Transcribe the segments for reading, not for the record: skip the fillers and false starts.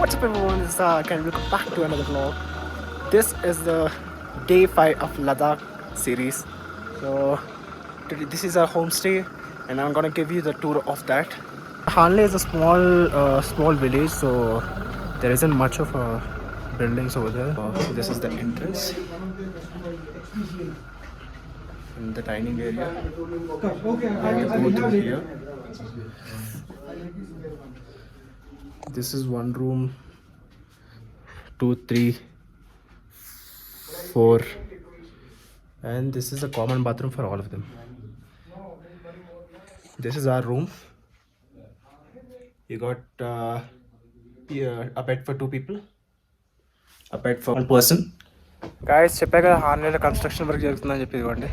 What's up everyone, this is and welcome back to another vlog. This is the day 5 of Ladakh series. So today, this is our homestay and I'm gonna give you the tour of that. Hanle is a small village, so there isn't much of buildings over there. So this is the entrance in the dining area. And go through here. This is one room, 2, 3, 4, and this is a common bathroom for all of them. This is our room. You got a bed for 2 people, a bed for 1 person. Guys చెప్పా కదా హార్నేలో construction work జరుగుతుందని చెప్పి ఇదిగోండి.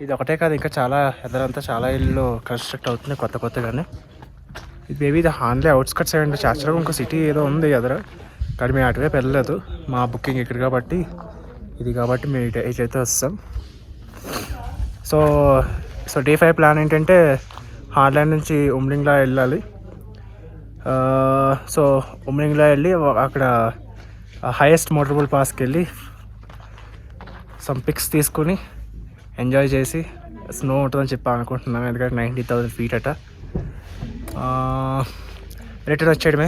ఇది ఒకటే కాదు, ఇంకా చాలా ఎదరంతా చాలా ఇల్లు కన్స్ట్రక్ట్ అవుతున్నాయి కొత్తగానే. ఇది మేబీ ఇది హాన్లే అవుట్స్కట్స్ అండి. చాచరగా ఇంకో సిటీ ఏదో ఉంది ఎదర, కానీ మేము అటువైపు వెళ్ళలేదు. మా బుకింగ్ ఇక్కడ కాబట్టి మేము ఇటైతే వస్తాం. సో డే 5 ప్లాన్ ఏంటంటే హార్లాండ్ నుంచి ఉమ్లింగ్లా వెళ్ళాలి. సో ఉమ్లింగ్లా వెళ్ళి అక్కడ హైయెస్ట్ మోటరబుల్ పాస్కి వెళ్ళి సమ్ పిక్స్ తీసుకుని ఎంజాయ్ చేసి, స్నో ఉంటుందని చెప్పి అనుకుంటున్నాను, ఎందుకంటే 90,000 feet అట. రిటర్న్ వచ్చేయడమే.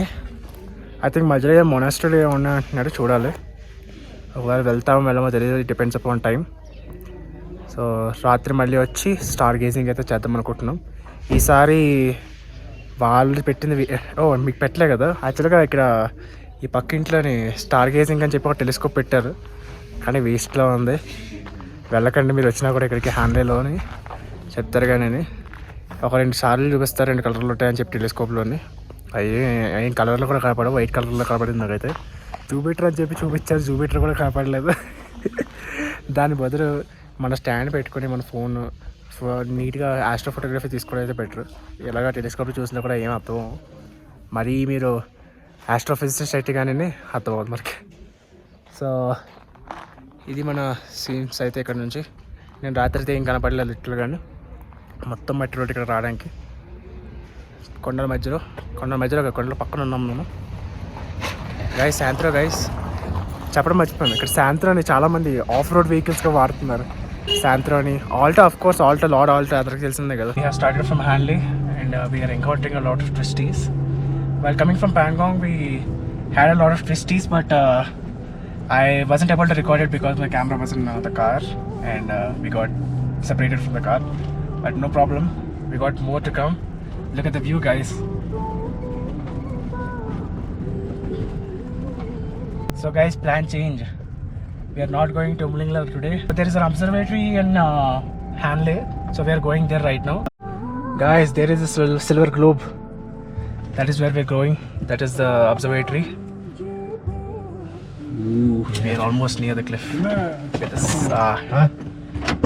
ఐ థింక్ మధ్యలో ఏదో మొనాస్ట్రీలు ఉన్నాయి అంటున్నాడు, చూడాలి. ఒకవేళ వెళ్ళమో తెలియదు, it depends upon time. So రాత్రి మళ్ళీ వచ్చి స్టార్ గేజింగ్ అయితే చేద్దాం అనుకుంటున్నాం. ఈసారి వాళ్ళు పెట్టింది మీకు పెట్టలే కదా, యాక్చువల్గా ఇక్కడ ఈ పక్క ఇంట్లోని స్టార్ గేజింగ్ అని చెప్పి ఒక టెలిస్కోప్ పెట్టారు, కానీ వేస్ట్లో ఉంది. వెళ్ళకండి, మీరు వచ్చినా కూడా ఇక్కడికి హ్యాండ్లేలో అని చెప్తారు. కానీ ఒక 2 సార్లు చూపిస్తారు, 2 కలర్లు ఉంటాయని చెప్పి టెలిస్కోప్లోని. ఏం కలర్లో కూడా కనపడవు, వైట్ కలర్లో కనపడింది నాకైతే. జూపిటర్ అని చెప్పి చూపించారు, జూపిటర్ కూడా కనపడలేదు. దాని బదులు మన స్టాండ్ పెట్టుకొని మన ఫోన్ నీట్గా ఆస్ట్రో ఫోటోగ్రఫీ తీసుకోవడం అయితే బెటర్. ఇలాగ టెలిస్కోప్లో చూసినా కూడా ఏం అర్థం, మరీ మీరు ఆస్ట్రోఫిజిసిస్ట్ అయితే కానీ అర్థం అవుతుంది మనకి. సో ఇది మన సీన్స్ అయితే ఇక్కడ నుంచి. నేను రాత్రి అయితే ఏం కనపడలేదు లిటిల్, కానీ మొత్తం మట్టి రోడ్డు ఇక్కడ రావడానికి. కొండల మధ్యలో కొండల పక్కన ఉన్నాం మేము. శాంత్రో చెప్పడం మర్చిపోయాను, ఇక్కడ శాంత్రో అని చాలామంది ఆఫ్ రోడ్ వెహికల్స్గా వాడుతున్నారు. శాంత్రో అని, Alto of course, lord Alto అందరికి తెలిసిందే కదా. We have started from Hanle and we are encountering a lot of twisties. While coming from Pangong, we had a lot of twisties, but I wasn't able to record it because my camera was in the car and we got separated from the car. But no problem, we got more to come. Look at the view, guys. So guys, plan change. We are not going to Umlingla today, but there is an observatory in Hanle, so we are going there right now. Guys, there is a silver globe. That is where we are going. That is the observatory. Ooh, we are almost near the cliff. Look at this.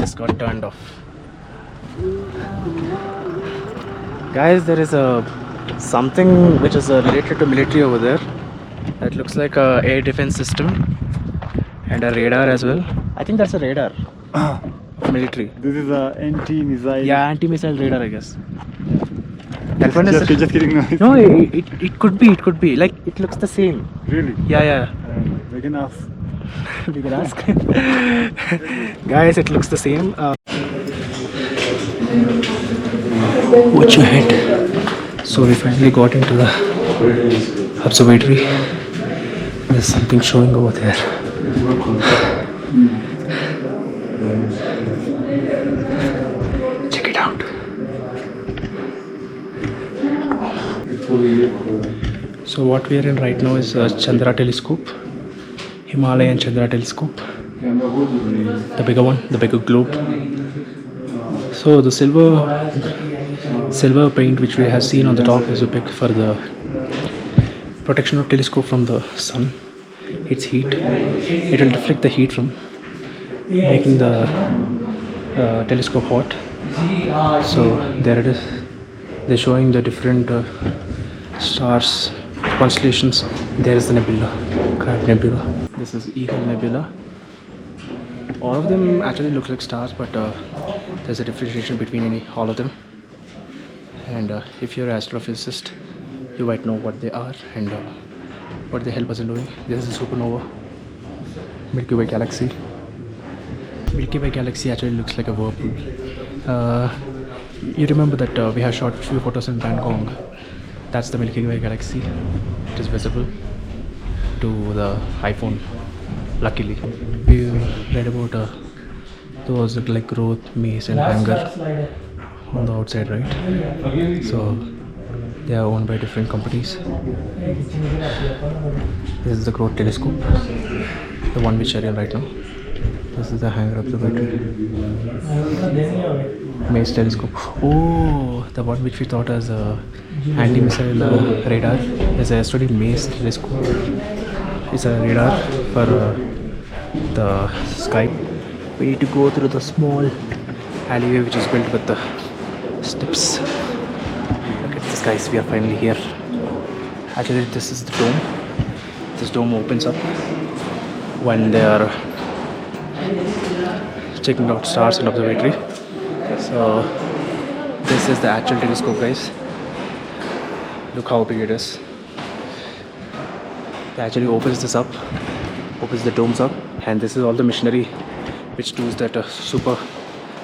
Just got turned off. Guys, there is something which is related to military over there. That looks like a air defense system and a radar as well. I think that's a radar. Military. This is a anti-missile. Yeah, anti-missile radar, I guess. That one Just kidding. No, it could be. Like, it looks the same. Really? Yeah. We can ask. We can ask. Guys, it looks the same. Watch your head. So we finally got into the observatory. There's something showing over there. Check it out. So what we are in right now is Chandra telescope, Himalayan Chandra telescope, the bigger one, the bigger globe. So the silver paint which we have seen on the top is a big for the protection of telescope from the sun. Its heat, it will deflect the heat from making the telescope hot. So there it is. They're showing the different stars, constellations. There is the nebula, Crab Nebula. This is Eagle Nebula. All of them actually look like stars, but there's a differentiation between all of them. And if you're an astrophysicist, you might know what they are, and what the hell was it doing? This is a supernova. Milky Way galaxy. Milky Way galaxy actually looks like a whirlpool. You remember that we have shot few photos in Bangkok. That's the Milky Way galaxy. It is visible to the iPhone. Luckily, we read about those like growth, maze, and hanger on the outside, right? So they are owned by different companies. This is the growth telescope, the one which are right now. This is the hanger observatory. Maze telescope. Oh, the one which we thought as a anti-missile radar is actually Maze telescope. It's a radar for the sky. We need to go through the small alleyway which is built with the steps. Look at this, guys. We are finally here. Actually, this is the dome. This dome opens up when they are checking out stars in observatory. So this is the actual telescope, guys. Look how big it is. It actually opens this up, opens the domes up, and this is all the machinery which does that super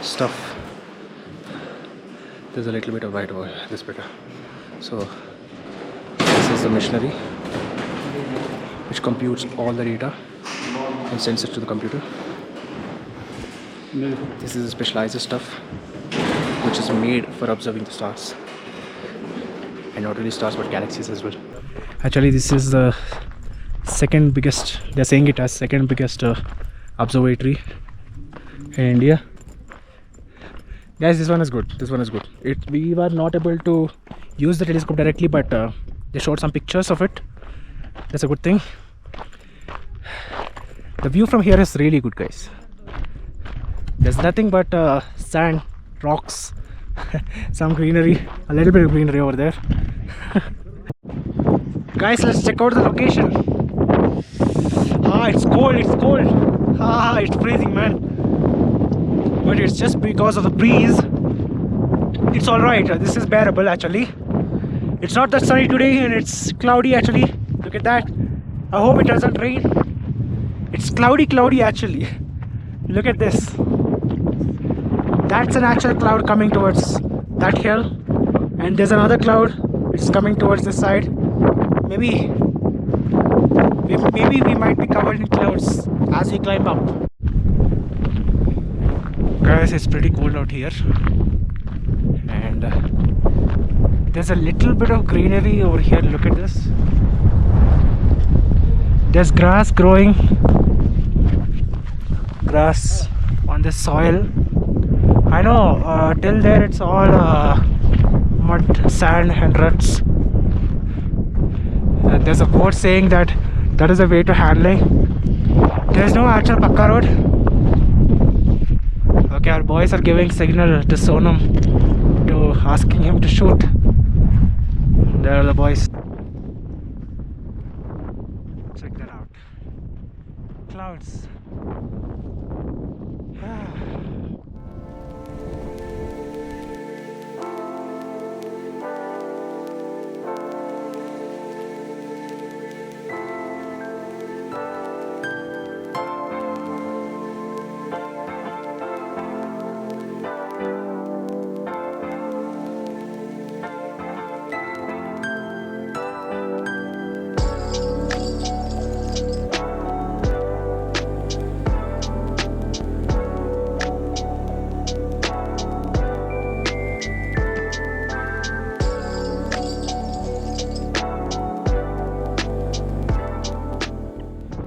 stuff. There's a little bit of white over this bit. So this is the machinery which computes all the data and sends it to the computer. This is specialized stuff which is made for observing the stars, and not only stars but galaxies as well. Actually, this is the second biggest, they're saying it as second biggest observatory in India. Guys, this one is good. This one is good. We were not able to use the telescope directly, but they showed some pictures of it. That's a good thing. The view from here is really good, guys. There's nothing but sand, rocks, some greenery, a little bit of greenery over there. Guys, let's check out the location. It's cold, it's cold. It's freezing, man. But it's just because of the breeze. It's alright, this is bearable actually. It's not that sunny today and it's cloudy actually. Look at that. I hope it doesn't rain. It's cloudy actually. Look at this. That's an actual cloud coming towards that hill, and there's another cloud which is coming towards this side. Maybe we might be covered in clouds as we climb up. Guys, it's pretty cold out here, and there's a little bit of greenery over here. Look at this. There's grass growing, grass on the soil. I know, till there it's all mud, sand and ruts. There's a quote saying that is a way to handling. There's no actual Pakka road. Okay, our boys are giving signal to Sonam, to asking him to shoot. There are the boys. Check that out. Clouds.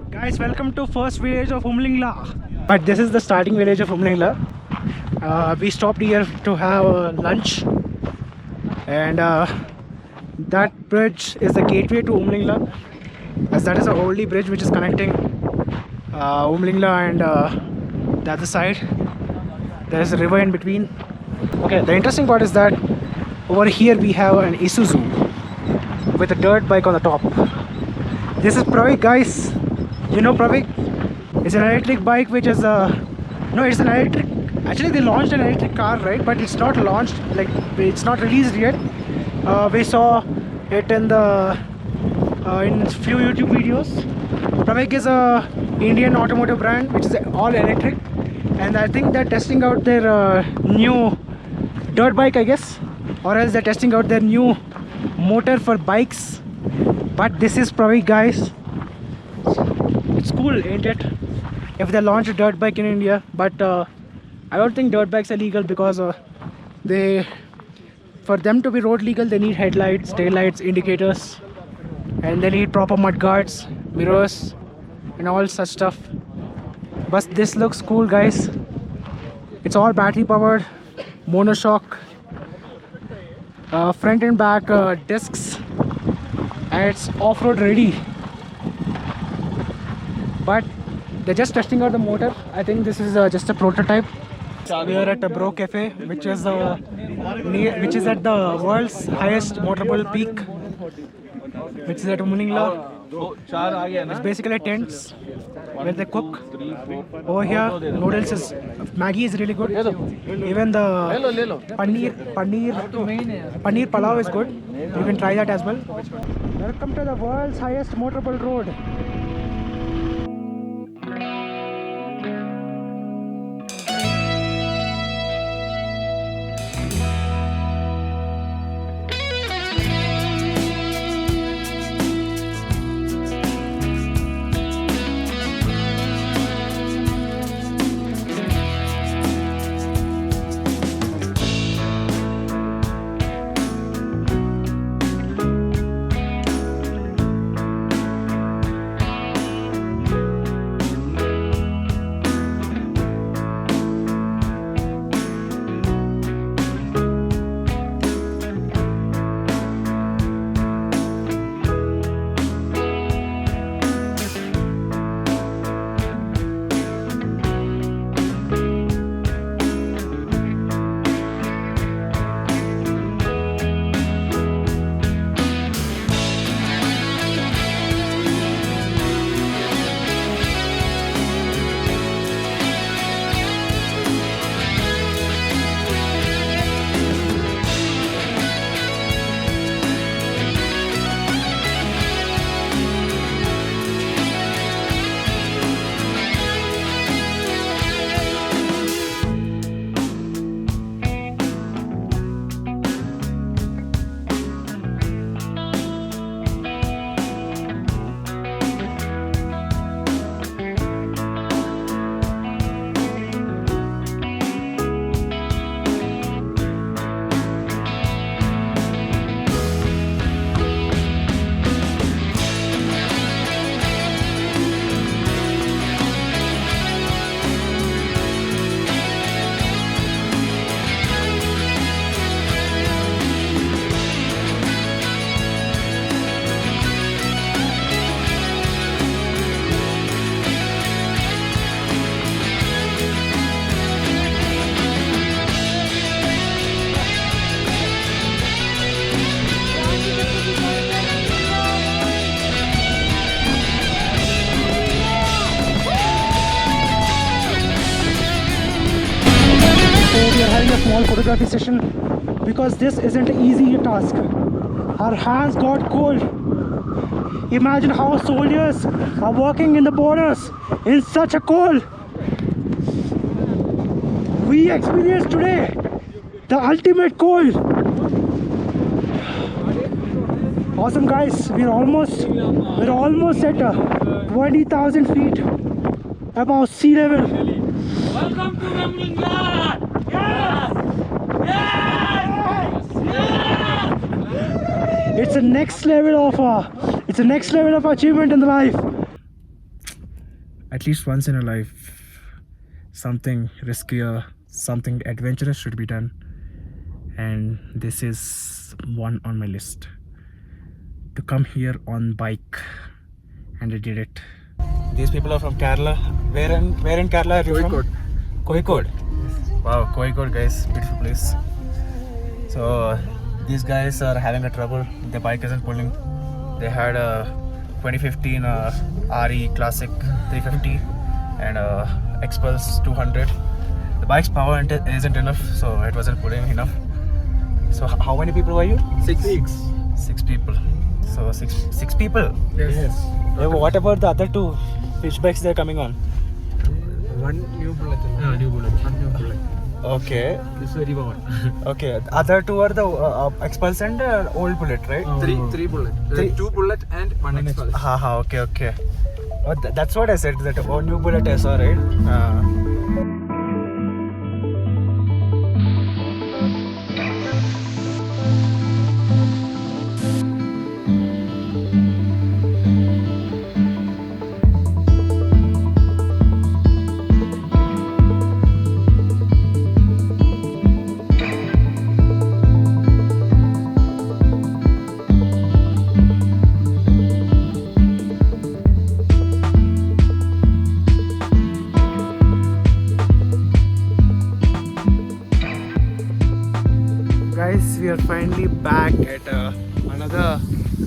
Guys, welcome to first village of Umlingla. But this is the starting village of Umlingla. We stopped here to have lunch, and that bridge is the gateway to Umlingla, as that is a only bridge which is connecting Umlingla and the other side. There is a river in between. Okay, the interesting part is that over here we have an Isuzu with a dirt bike on the top. This is Pravik, guys. You know Pravik? It's an electric bike which is no, it's an electric. Actually, they launched an electric car, right? But it's not launched, like it's not released yet. We saw it in the in few YouTube videos. Pravik is a Indian automotive brand which is all electric, and I think they're testing out their new dirt bike, I guess, or else they're testing out their new motor for bikes. But this is Pravik, guys. It's cool, ain't it? If they launch a dirt bike in India, but I don't think dirt bikes are legal because for them to be road legal, they need headlights, taillights, indicators, and they need proper mud guards, mirrors, and all such stuff. But this looks cool, guys. It's all battery powered, monoshock, front and back discs, and it's off-road ready. But they're just testing out the motor. I think this is just a prototype. We are at a Bro Cafe, which is at the world's highest motorable peak, which is at Muningla. It's basically tents where they cook. Over here, noodles is Maggi is really good. Even the paneer palav is good. You can try that as well. Welcome to the world's highest motorable road. Small photography session because this isn't an easy task. Our hands got cold. Imagine how soldiers are working in the borders in such a cold. We experienced today the ultimate cold. Awesome, guys. We're almost at 20,000 feet above sea level. Welcome to Ramlingla! Yes! Yes! Yes! It's a next level of achievement in the life. At least once in a life, something riskier, something adventurous should be done, and this is one on my list. To come here on bike, and I did it. These people are from Kerala. Where in Kerala are you from? Kozhikode. Wow, Kozhikode, guys, beautiful place. So these guys are having a trouble. The bike isn't pulling. They had a 2015 RE Classic 350 and Xpulse 200. The bike's power isn't enough, so it wasn't pulling enough. So how many people were you? 6 people. So six people. Yes. Yeah, what about the other two which bikes they're coming on? One new bullet. New bullet. One new bullet. Okay. This very one. Okay. The other two are the Expulse and old Bullet, right? Three bullet. Three. Two bullet and one Expulse. Haha. Okay. Oh, that's what I said. That new Bullet I saw, right? Guys, we are finally back at another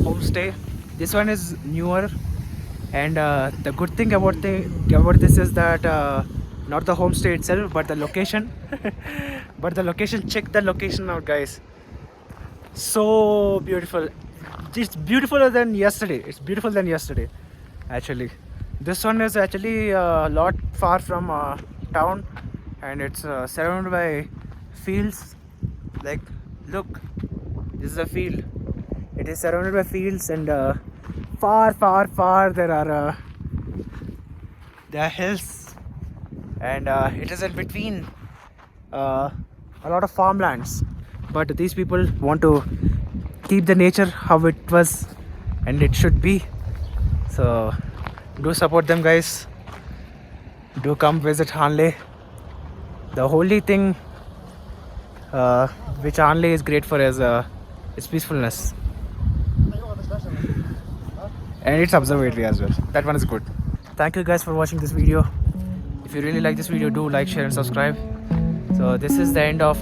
homestay. This one is newer, and the good thing about this is that not the homestay itself, but the location. But the location, check the location out, guys. So beautiful. It's beautifuler than yesterday. It's beautiful than yesterday, actually. This one is actually a lot far from town, and it's surrounded by fields. Like, look, this is a field. It is surrounded by fields, and far there are hills, and it is in between a lot of farmlands. But these people want to keep the nature how it was and it should be. So do support them, guys. Do come visit Hanle. The only thing which Hanle is great for is its peacefulness and its observatory as well. That one is good. Thank you guys for watching this video. If you really like this video, do like, share and subscribe. So this is the end of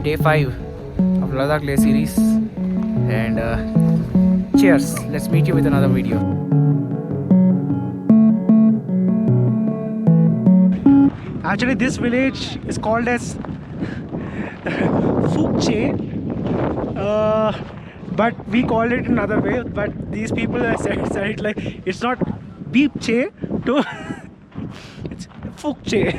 day 5 of Ladakh Leh series, and cheers. Let's meet you with another video. Actually, this village is called as Phukche, but we call it another way. But these people have said it like it's not Beepche to it's Phukche.